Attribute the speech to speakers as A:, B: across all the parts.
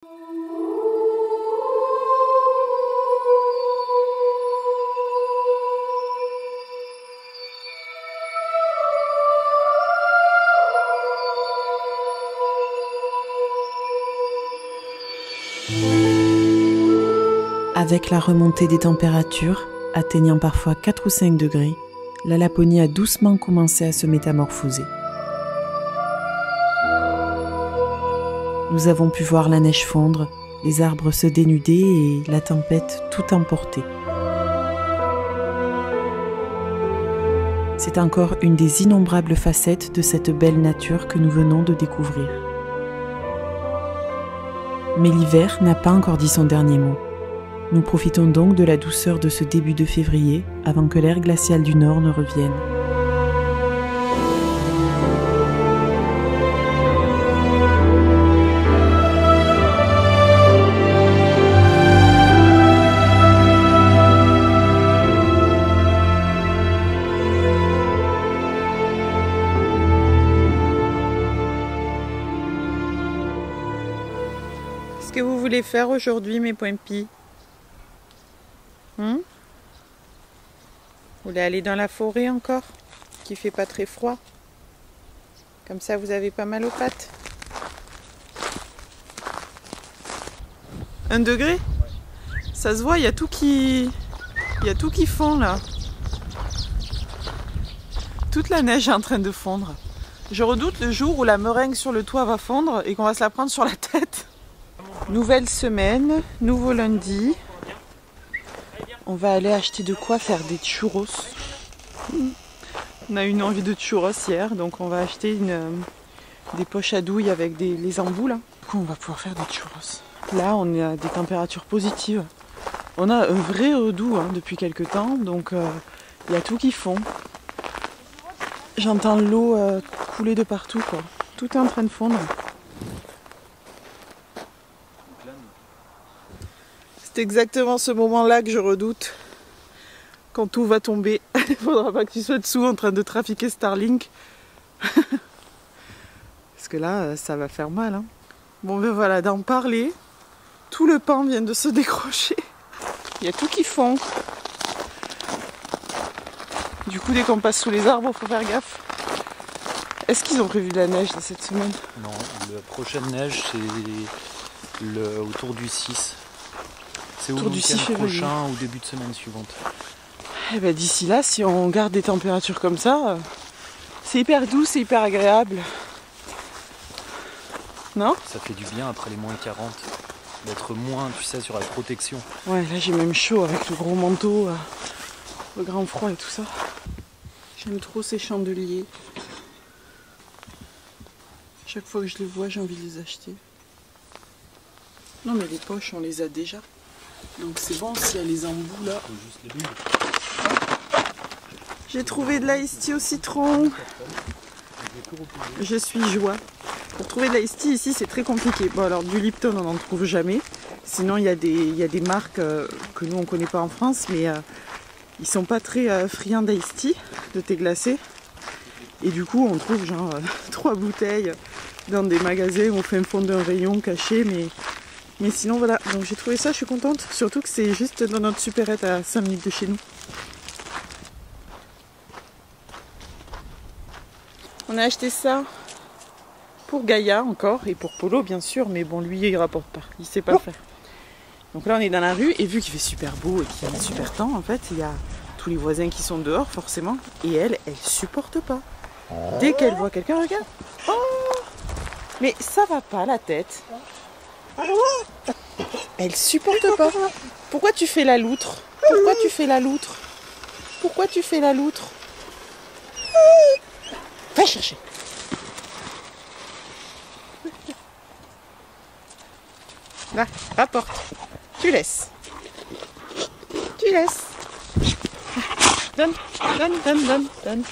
A: Avec la remontée des températures, atteignant parfois 4 ou 5 degrés, la Laponie a doucement commencé à se métamorphoser. Nous avons pu voir la neige fondre, les arbres se dénuder et la tempête tout emporter. C'est encore une des innombrables facettes de cette belle nature que nous venons de découvrir. Mais l'hiver n'a pas encore dit son dernier mot. Nous profitons donc de la douceur de ce début de février avant que l'ère glaciale du Nord ne revienne.
B: Qu'est-ce que vous voulez faire aujourd'hui, mes pompis? Vous voulez aller dans la forêt encore? Qui fait pas très froid? Comme ça, vous avez pas mal aux pattes. 1 degré? Ça se voit, il y a tout qui fond là. Toute la neige est en train de fondre. Je redoute le jour où la meringue sur le toit va fondre et qu'on va se la prendre sur la tête. Nouvelle semaine, nouveau lundi. On va aller acheter de quoi faire des churros. On a eu une envie de churros hier, donc on va acheter des poches à douille avec les embouts là. Du coup, on va pouvoir faire des churros. Là, on est à des températures positives. On a un vrai redout depuis quelques temps, donc il y a tout qui fond. J'entends l'eau couler de partout, quoi. Tout est en train de fondre. C'est exactement ce moment-là que je redoute. Quand tout va tomber, il ne faudra pas que tu sois dessous en train de trafiquer Starlink. Parce que là, ça va faire mal. Hein. Bon, ben voilà, d'en parler. Tout le pan vient de se décrocher. Il y a tout qui fond. Du coup, dès qu'on passe sous les arbres, il faut faire gaffe. Est-ce qu'ils ont prévu de la neige cette semaine?
C: Non, la prochaine neige, c'est autour du 6. C'est au week-end prochain ou début de semaine suivante.
B: Eh ben, d'ici là, si on garde des températures comme ça, c'est hyper doux, c'est hyper agréable. Non?
C: Ça fait du bien après les moins 40, d'être moins, tu sais, sur la protection.
B: Ouais, là j'ai même chaud avec le gros manteau, le grand froid et tout ça. J'aime trop ces chandeliers. Chaque fois que je les vois, j'ai envie de les acheter. Non mais les poches, on les a déjà. Donc c'est bon, s'il y a les embouts là. J'ai trouvé de l'ice tea au citron. Je suis joie. Pour trouver de l'ice tea ici, c'est très compliqué. Bon alors du Lipton, on n'en trouve jamais. Sinon il y a des marques que nous on connaît pas en France, mais ils sont pas très friands d'ice tea, de thé glacé. Et du coup on trouve genre 3 bouteilles dans des magasins au fin fond d'un rayon caché, mais sinon voilà, donc j'ai trouvé ça, je suis contente, surtout que c'est juste dans notre supérette à 5 minutes de chez nous. On a acheté ça pour Gaïa encore, et pour Polo bien sûr, mais bon lui il rapporte pas, il sait pas faire. Donc là on est dans la rue, et vu qu'il fait super beau et qu'il y a un super temps, en fait, il y a tous les voisins qui sont dehors forcément, et elle supporte pas. Dès qu'elle voit quelqu'un, regarde. Oh, mais ça va pas la tête. Elle supporte pas. Pourquoi tu fais la loutre? Pourquoi tu fais la loutre? Pourquoi tu fais la loutre? Va chercher. Là, rapporte. Tu laisses. Tu laisses. Donne, donne, donne, donne, donne.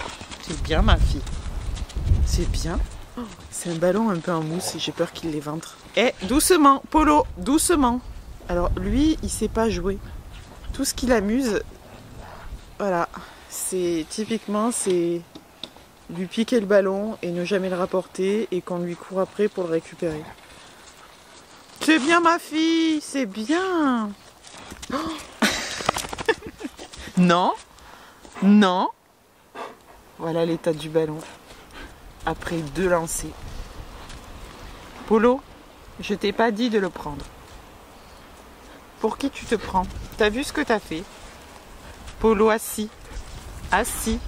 B: C'est bien ma fille. C'est bien. Oh, c'est un ballon un peu en mousse et j'ai peur qu'il l'éventre. Eh, doucement, Polo, doucement. Alors lui, il sait pas jouer. Tout ce qui l'amuse, voilà, c'est typiquement, c'est lui piquer le ballon et ne jamais le rapporter et qu'on lui court après pour le récupérer. C'est bien ma fille, c'est bien. Oh. Non, non. Voilà l'état du ballon. Après 2 lancers. Polo, je t'ai pas dit de le prendre. Pour qui tu te prends? T'as vu ce que t'as fait? Polo assis. Assis.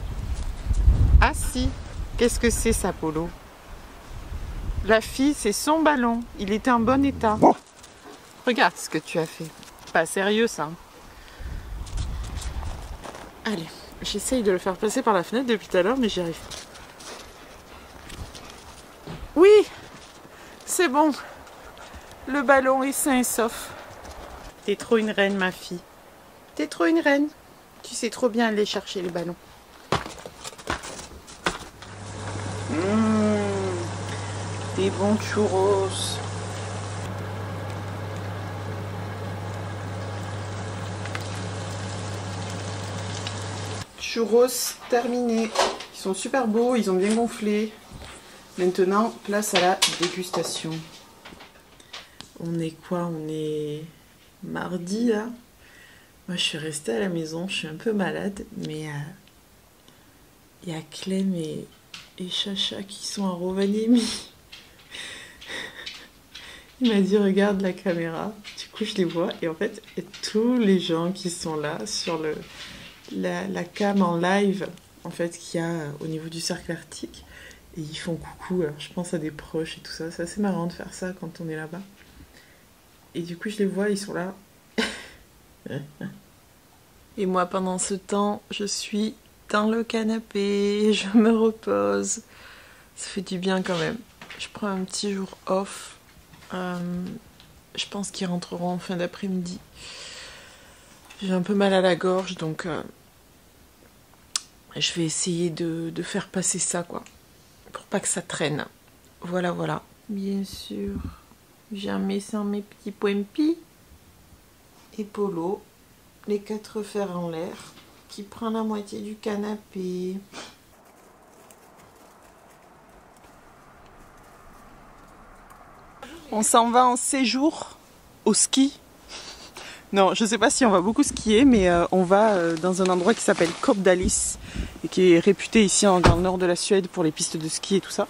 B: Assis. Qu'est-ce que c'est ça, Polo? La fille, c'est son ballon. Il était en bon état. Regarde ce que tu as fait. Pas sérieux, ça. Allez, j'essaye de le faire passer par la fenêtre depuis tout à l'heure, mais j'y arrive pas. Oui, c'est bon. Le ballon est sain et sauf. T'es trop une reine, ma fille. T'es trop une reine. Tu sais trop bien aller chercher les ballons. Des bons churros. Churros terminés. Ils sont super beaux, ils ont bien gonflé. Maintenant, place à la dégustation. On est quoi? On est mardi là. Moi je suis restée à la maison, je suis un peu malade, mais il y a Clem et Chacha qui sont à Rovaniemi. Il m'a dit regarde la caméra, du coup je les vois et en fait tous les gens qui sont là sur la cam en live en fait qu'il y a au niveau du cercle arctique et ils font coucou, alors je pense à des proches et tout ça, c'est assez marrant de faire ça quand on est là-bas. Et du coup je les vois, ils sont là. Et moi pendant ce temps je suis dans le canapé, je me repose, ça fait du bien quand même. Je prends un petit jour off. Je pense qu'ils rentreront en fin d'après-midi. J'ai un peu mal à la gorge, donc je vais essayer de faire passer ça, quoi, pour pas que ça traîne. Voilà, voilà. Bien sûr, jamais sans mes petits poempis. Et Polo, les 4 fers en l'air, qui prend la moitié du canapé. On s'en va en séjour au ski. Non, je sais pas si on va beaucoup skier, mais on va dans un endroit qui s'appelle Kopdalis et qui est réputé ici dans le nord de la Suède pour les pistes de ski et tout ça.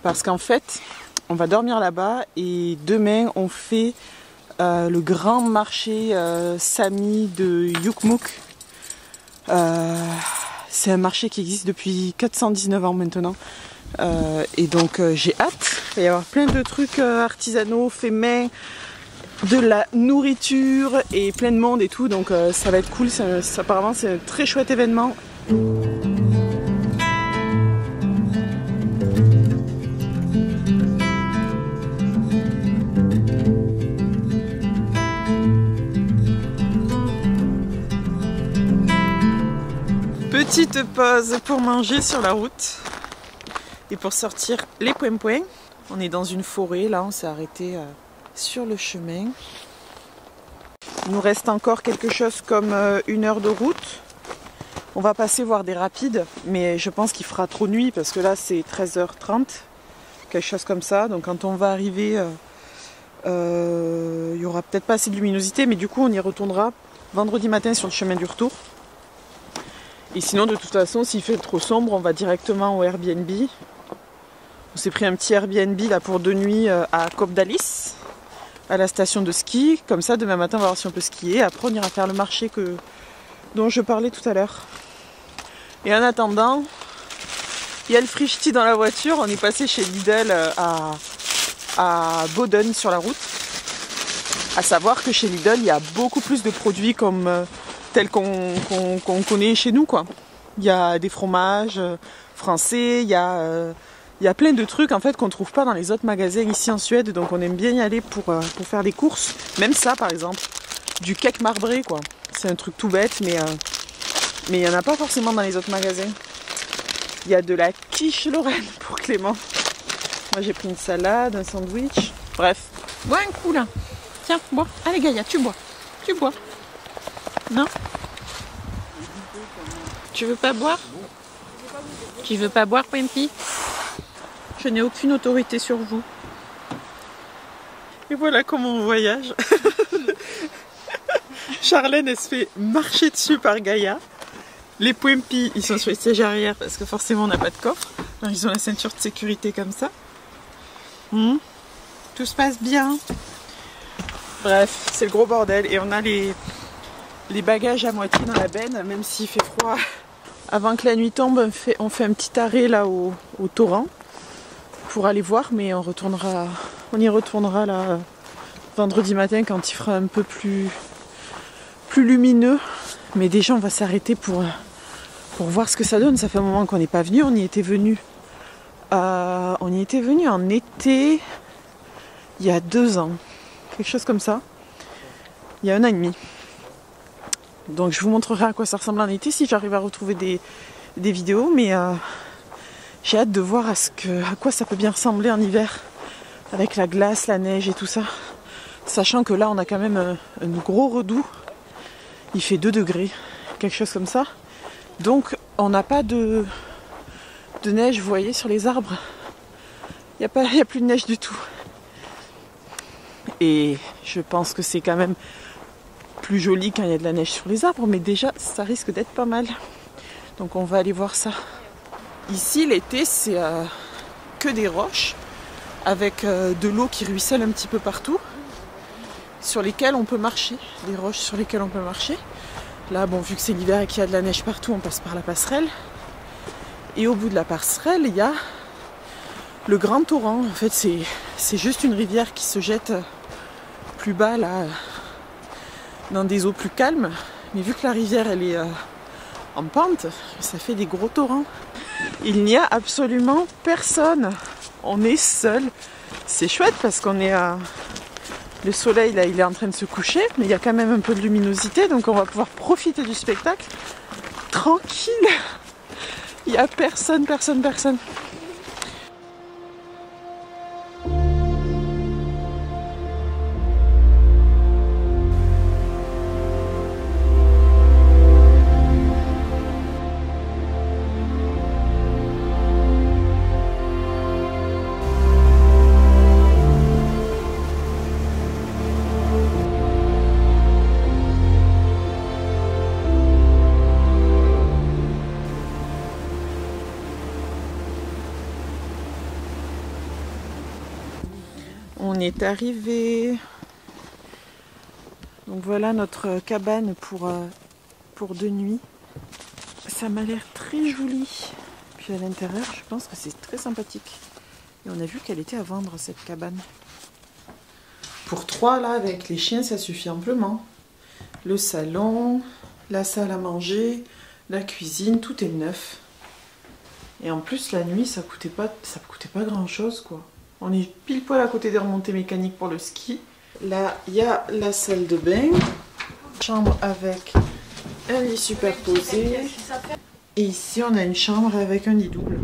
B: Parce qu'en fait, on va dormir là-bas et demain on fait le grand marché Sami de Jokkmokk. C'est un marché qui existe depuis 419 ans maintenant. Et donc j'ai hâte. Il va y avoir plein de trucs artisanaux, faits main, de la nourriture et plein de monde et tout. Donc ça va être cool. Apparemment c'est un très chouette événement. Petite pause pour manger sur la route et pour sortir les poing-poing. On est dans une forêt, là on s'est arrêté sur le chemin. Il nous reste encore quelque chose comme 1 heure de route. On va passer voir des rapides, mais je pense qu'il fera trop nuit parce que là c'est 13h30, quelque chose comme ça. Donc quand on va arriver, il n'y aura peut-être pas assez de luminosité, mais du coup on y retournera vendredi matin sur le chemin du retour. Et sinon de toute façon s'il fait trop sombre on va directement au Airbnb. On s'est pris un petit Airbnb là pour 2 nuits à Kopdalis, à la station de ski. Comme ça demain matin on va voir si on peut skier. Après on ira faire le marché dont je parlais tout à l'heure. Et en attendant, il y a le Frischti dans la voiture. On est passé chez Lidl à Boden sur la route. À savoir que chez Lidl il y a beaucoup plus de produits comme tels qu'on connaît chez nous, quoi. Il y a des fromages français, il y a plein de trucs en fait qu'on trouve pas dans les autres magasins ici en Suède, donc on aime bien y aller pour faire des courses. Même ça par exemple, du cake marbré, quoi. C'est un truc tout bête, mais il n'y en a pas forcément dans les autres magasins. Il y a de la quiche Lorraine pour Clément. Moi j'ai pris une salade, un sandwich. Bref, bois un coup là. Tiens, bois. Allez Gaïa, tu bois. Tu bois. Non? Tu veux pas boire? Tu veux pas boire, Poempy? Je n'ai aucune autorité sur vous. Et voilà comment on voyage. Charlène, elle se fait marcher dessus par Gaïa. Les Pouempis, ils sont sur les sièges arrière parce que forcément on n'a pas de coffre. Alors, ils ont la ceinture de sécurité comme ça. Tout se passe bien. Bref, c'est le gros bordel. Et on a les bagages à moitié dans la benne, même s'il fait froid. Avant que la nuit tombe, on fait un petit arrêt là au torrent pour aller voir, mais on y retournera là vendredi matin quand il fera un peu plus lumineux. Mais déjà on va s'arrêter pour voir ce que ça donne. Ça fait un moment qu'on n'est pas venu. On y était venu en été il y a 2 ans, quelque chose comme ça, il y a 1 an et demi. Donc je vous montrerai à quoi ça ressemble en été si j'arrive à retrouver des vidéos, mais j'ai hâte de voir à quoi ça peut bien ressembler en hiver avec la glace, la neige et tout ça, sachant que là on a quand même un gros redout. Il fait 2 degrés, quelque chose comme ça. Donc on n'a pas de neige, vous voyez, sur les arbres. Il n'y a plus de neige du tout. Et je pense que c'est quand même plus joli quand il y a de la neige sur les arbres, mais déjà ça risque d'être pas mal. Donc on va aller voir ça. Ici l'été c'est que des roches avec de l'eau qui ruisselle un petit peu partout, sur lesquelles on peut marcher. Des roches sur lesquelles on peut marcher. Là bon, vu que c'est l'hiver et qu'il y a de la neige partout, on passe par la passerelle. Et au bout de la passerelle, il y a le grand torrent. En fait c'est juste une rivière qui se jette plus bas là, dans des eaux plus calmes. Mais vu que la rivière elle est en pente, ça fait des gros torrents. Il n'y a absolument personne. On est seul. C'est chouette parce qu'on est le soleil là, il est en train de se coucher, mais il y a quand même un peu de luminosité, donc on va pouvoir profiter du spectacle tranquille. Il n'y a personne. On est arrivé. Donc voilà notre cabane pour 2 nuits. Ça m'a l'air très joli. Puis à l'intérieur, je pense que c'est très sympathique. Et on a vu qu'elle était à vendre cette cabane. Pour 3 là, avec les chiens, ça suffit amplement. Le salon, la salle à manger, la cuisine, tout est neuf. Et en plus la nuit, ça coûtait pas grand chose quoi. On est pile poil à côté des remontées mécaniques pour le ski. Là, il y a la salle de bain. Chambre avec un lit superposé. Et ici, on a une chambre avec un lit double.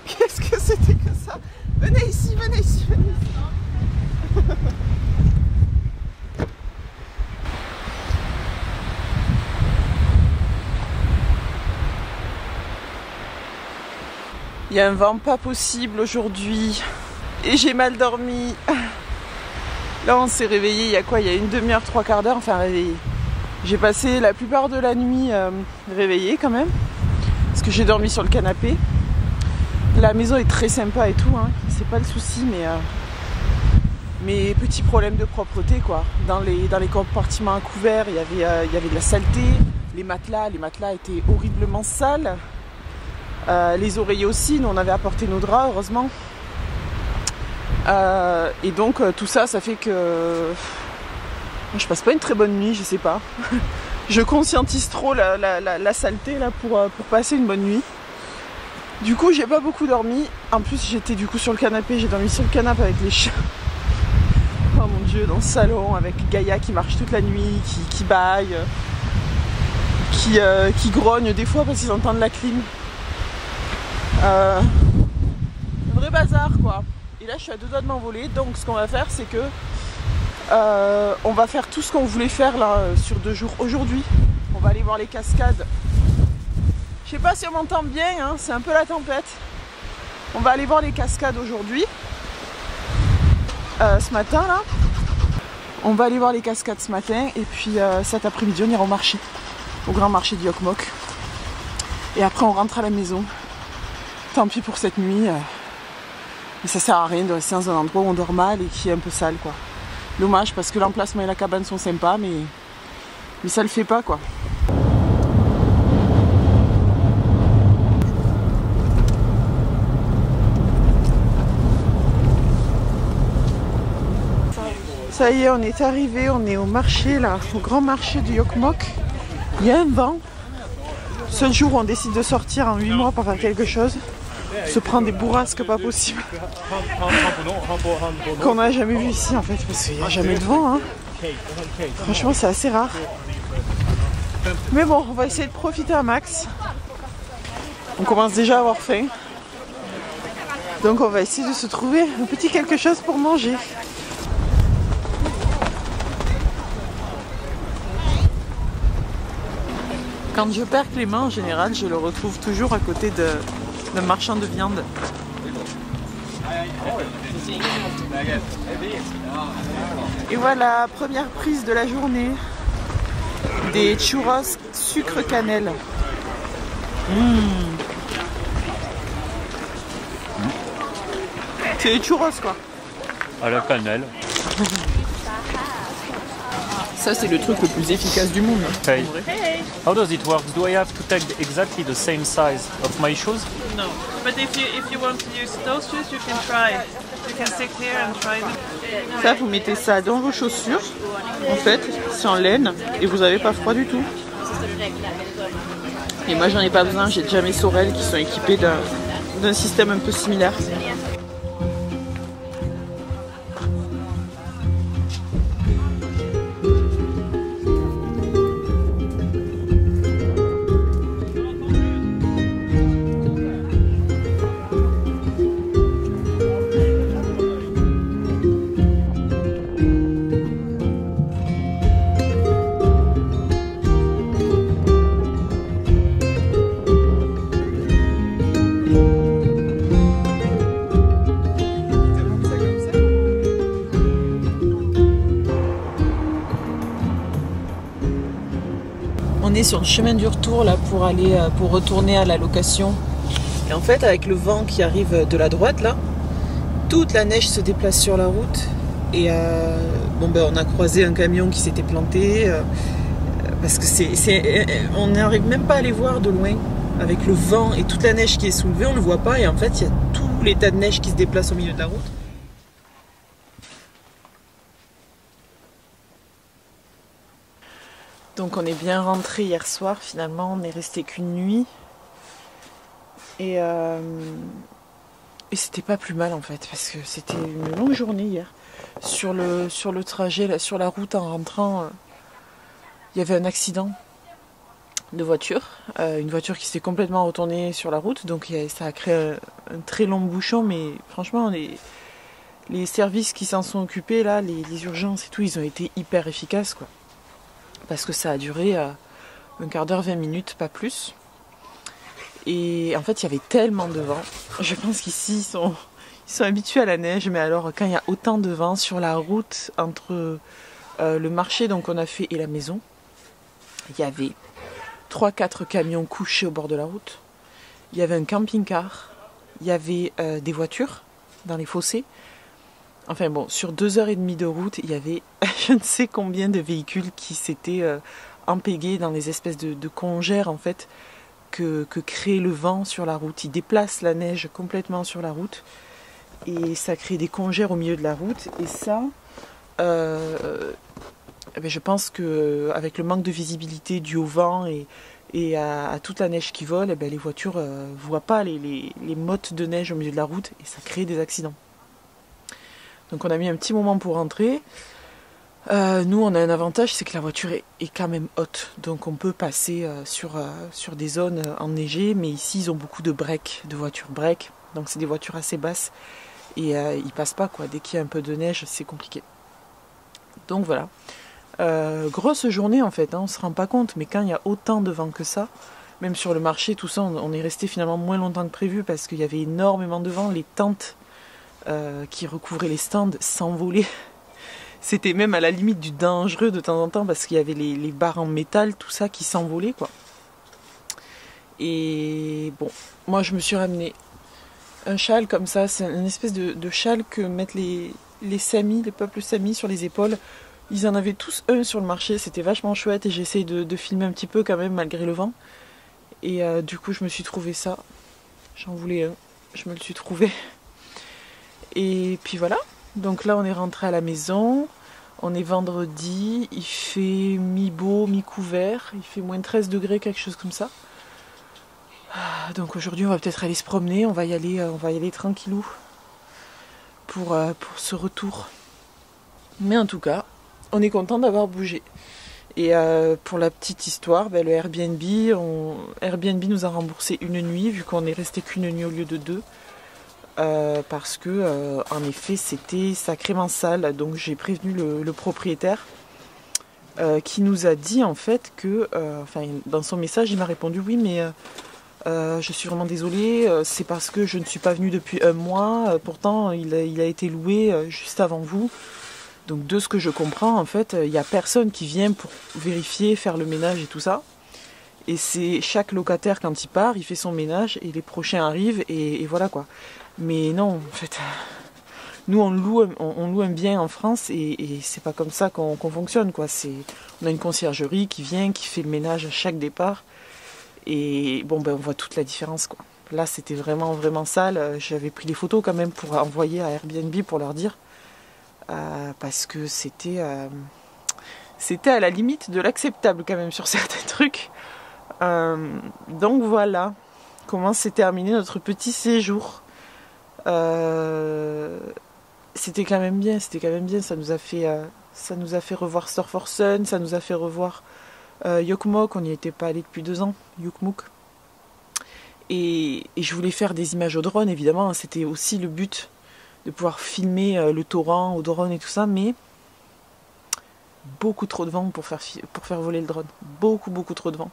B: Qu'est-ce que c'était que ça? Venez ici. Il y a un vent pas possible aujourd'hui et j'ai mal dormi. Là on s'est réveillé il y a quoi? Il y a une demi-heure, 3/4 d'heure, enfin réveillé. J'ai passé la plupart de la nuit réveillée quand même, parce que j'ai dormi sur le canapé. La maison est très sympa et tout, hein. C'est pas le souci, mais petit problème de propreté quoi. Dans les compartiments à couvert, il y avait de la saleté. Les matelas étaient horriblement sales. Les oreillers aussi, nous on avait apporté nos draps heureusement. Et donc tout ça, ça fait que je passe pas une très bonne nuit, je sais pas. Je conscientise trop la saleté là pour passer une bonne nuit. Du coup j'ai pas beaucoup dormi. En plus j'étais du coup sur le canapé, j'ai dormi sur le canapé avec les chiens. Oh mon dieu, dans le salon avec Gaïa qui marche toute la nuit, qui bâille, qui grogne des fois parce qu'ils entendent la clim. Un vrai bazar quoi. Et là je suis à deux doigts de m'envoler, donc ce qu'on va faire c'est que on va faire tout ce qu'on voulait faire là sur 2 jours aujourd'hui. On va aller voir les cascades. Je sais pas si on m'entend bien, hein, c'est un peu la tempête. On va aller voir les cascades aujourd'hui. Ce matin là. On va aller voir les cascades ce matin et puis cet après-midi on ira au marché. Au grand marché du Jokkmokk. Et après on rentre à la maison. Tant pis pour cette nuit. Mais ça sert à rien de rester dans un endroit où on dort mal et qui est un peu sale quoi. Dommage parce que l'emplacement et la cabane sont sympas mais ça le fait pas quoi. Ça y est, on est arrivé, on est au marché là, au grand marché du Jokkmokk. Il y a un vent. Seul jour où on décide de sortir en 8 mois pour faire quelque chose. Se prendre des bourrasques pas possible. Qu'on n'a jamais vu ici en fait, parce qu'il n'y a jamais de vent. Hein. Franchement, c'est assez rare. Mais bon, on va essayer de profiter un max. On commence déjà à avoir faim. Donc on va essayer de se trouver un petit quelque chose pour manger. Quand je perds Clément, en général, je le retrouve toujours à côté d'un marchand de viande. Et voilà, première prise de la journée. Des churros sucre cannelle. C'est des churros quoi.
C: À la cannelle.
B: Ça c'est le truc le plus efficace du monde.
C: Hey. How does it work? Do I have to take exactly the same size of my shoes?
D: No, but if you want to use those shoes, you can try. You can stick here and try them.
B: Ça, vous mettez ça dans vos chaussures. En fait, c'est en laine et vous n'avez pas froid du tout. Et moi, j'en ai pas besoin. J'ai déjà mes Sorel qui sont équipés d'un système un peu similaire. On est sur le chemin du retour là pour retourner à la location. Et en fait avec le vent qui arrive de la droite là, toute la neige se déplace sur la route. Et on a croisé un camion qui s'était planté parce que on n'arrive même pas à les voir de loin. Avec le vent et toute la neige qui est soulevée, on ne le voit pas et en fait il y a tout les tas de neige qui se déplacent au milieu de la route. Donc on est bien rentré hier soir, finalement on n'est resté qu'une nuit et c'était pas plus mal en fait parce que c'était une longue journée hier. Sur le trajet, là, sur la route en rentrant, il y avait un accident de voiture, une voiture qui s'est complètement retournée sur la route, donc ça a créé un très long bouchon, mais franchement les services qui s'en sont occupés là, les urgences et tout, ils ont été hyper efficaces quoi. Parce que ça a duré un quart d'heure, 20 minutes, pas plus. Et en fait, il y avait tellement de vent. Je pense qu'ici, ils sont habitués à la neige. Mais alors, quand il y a autant de vent sur la route entre le marché donc on a fait et la maison, il y avait 3-4 camions couchés au bord de la route. Il y avait un camping-car. Il y avait des voitures dans les fossés. Enfin bon, sur 2h30 de route, il y avait je ne sais combien de véhicules qui s'étaient empégués dans les espèces de congères en fait que crée le vent sur la route. Il déplace la neige complètement sur la route et ça crée des congères au milieu de la route. Et ça, je pense qu'avec le manque de visibilité dû au vent et à toute la neige qui vole, les voitures ne voient pas les mottes de neige au milieu de la route et ça crée des accidents. Donc on a mis un petit moment pour rentrer. Nous, on a un avantage, c'est que la voiture est quand même haute. Donc on peut passer sur des zones enneigées, mais ici, ils ont beaucoup de break, de voitures break. Donc c'est des voitures assez basses. Et ils passent pas, quoi. Dès qu'il y a un peu de neige, c'est compliqué. Donc voilà. Grosse journée, en fait, hein, on se rend pas compte. Mais quand il y a autant de vent que ça, même sur le marché, tout ça, on est resté finalement moins longtemps que prévu parce qu'il y avait énormément de vent. Les tentes qui recouvraient les stands s'envolaient. C'était même à la limite du dangereux de temps en temps parce qu'il y avait les barres en métal, tout ça qui s'envolait, quoi. Et bon, moi je me suis ramené un châle comme ça, c'est une espèce de châle que mettent les Samis, les peuples Samis sur les épaules. Ils en avaient tous un sur le marché, c'était vachement chouette et j'ai essayé de filmer un petit peu quand même malgré le vent. Et du coup je me suis trouvé ça, j'en voulais un, je me le suis trouvé. Et puis voilà, donc là on est rentré à la maison, on est vendredi, il fait mi-beau, mi-couvert, il fait moins 13 degrés, quelque chose comme ça. Donc aujourd'hui on va peut-être aller se promener, on va y aller tranquillou pour ce retour. Mais en tout cas, on est content d'avoir bougé. Et pour la petite histoire, le Airbnb nous a remboursé une nuit, vu qu'on est resté qu'une nuit au lieu de 2. Parce que en effet c'était sacrément sale. Donc j'ai prévenu le propriétaire qui nous a dit en fait que, dans son message il m'a répondu oui mais je suis vraiment désolée, c'est parce que je ne suis pas venue depuis un mois, pourtant il a été loué juste avant vous. Donc de ce que je comprends, en fait, il n'y a personne qui vient pour vérifier, faire le ménage et tout ça. Et c'est chaque locataire, quand il part, il fait son ménage et les prochains arrivent et voilà quoi. Mais non, en fait, nous on loue un bien en France et c'est pas comme ça qu'on fonctionne, quoi. On a une conciergerie qui vient, qui fait le ménage à chaque départ. Et bon, on voit toute la différence, quoi. Là, c'était vraiment, vraiment sale. J'avais pris des photos quand même pour envoyer à Airbnb pour leur dire. Parce que c'était à la limite de l'acceptable quand même sur certains trucs. Donc voilà comment s'est terminé notre petit séjour. C'était quand même bien. Ça nous a fait revoir Store for Sun, ça nous a fait revoir Jokkmokk, on n'y était pas allé depuis 2 ans, Jokkmokk. Et je voulais faire des images au drone, évidemment, c'était aussi le but de pouvoir filmer le torrent au drone et tout ça, mais beaucoup trop de vent pour faire voler le drone. Beaucoup trop de vent.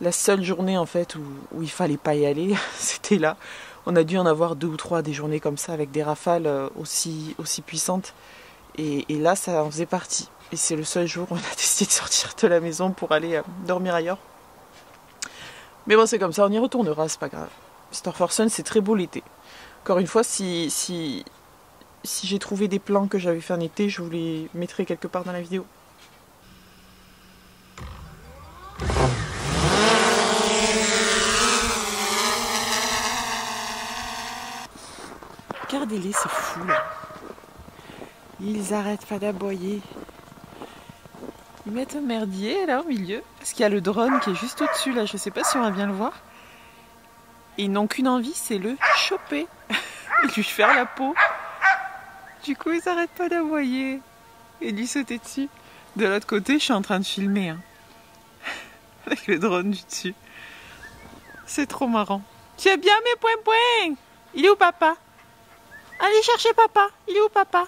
B: La seule journée en fait où il fallait pas y aller, c'était là. On a dû en avoir 2 ou 3 des journées comme ça avec des rafales aussi puissantes. Et là, ça en faisait partie. Et c'est le seul jour où on a décidé de sortir de la maison pour aller dormir ailleurs. Mais bon, c'est comme ça, on y retournera, c'est pas grave. Store for Sun, c'est très beau l'été. Encore une fois, si j'ai trouvé des plans que j'avais fait en été, je vous les mettrai quelque part dans la vidéo. Regardez-les, c'est fou là. Ils arrêtent pas d'aboyer. Ils mettent un merdier là au milieu, parce qu'il y a le drone qui est juste au-dessus là, je sais pas si on va bien le voir. Et ils n'ont qu'une envie, c'est le choper et lui faire la peau. Du coup, ils arrêtent pas d'aboyer et lui sauter dessus. De l'autre côté, je suis en train de filmer, hein, avec le drone du dessus. C'est trop marrant. Tu as bien mes points. Il est où papa? Allez chercher papa. Il est où papa?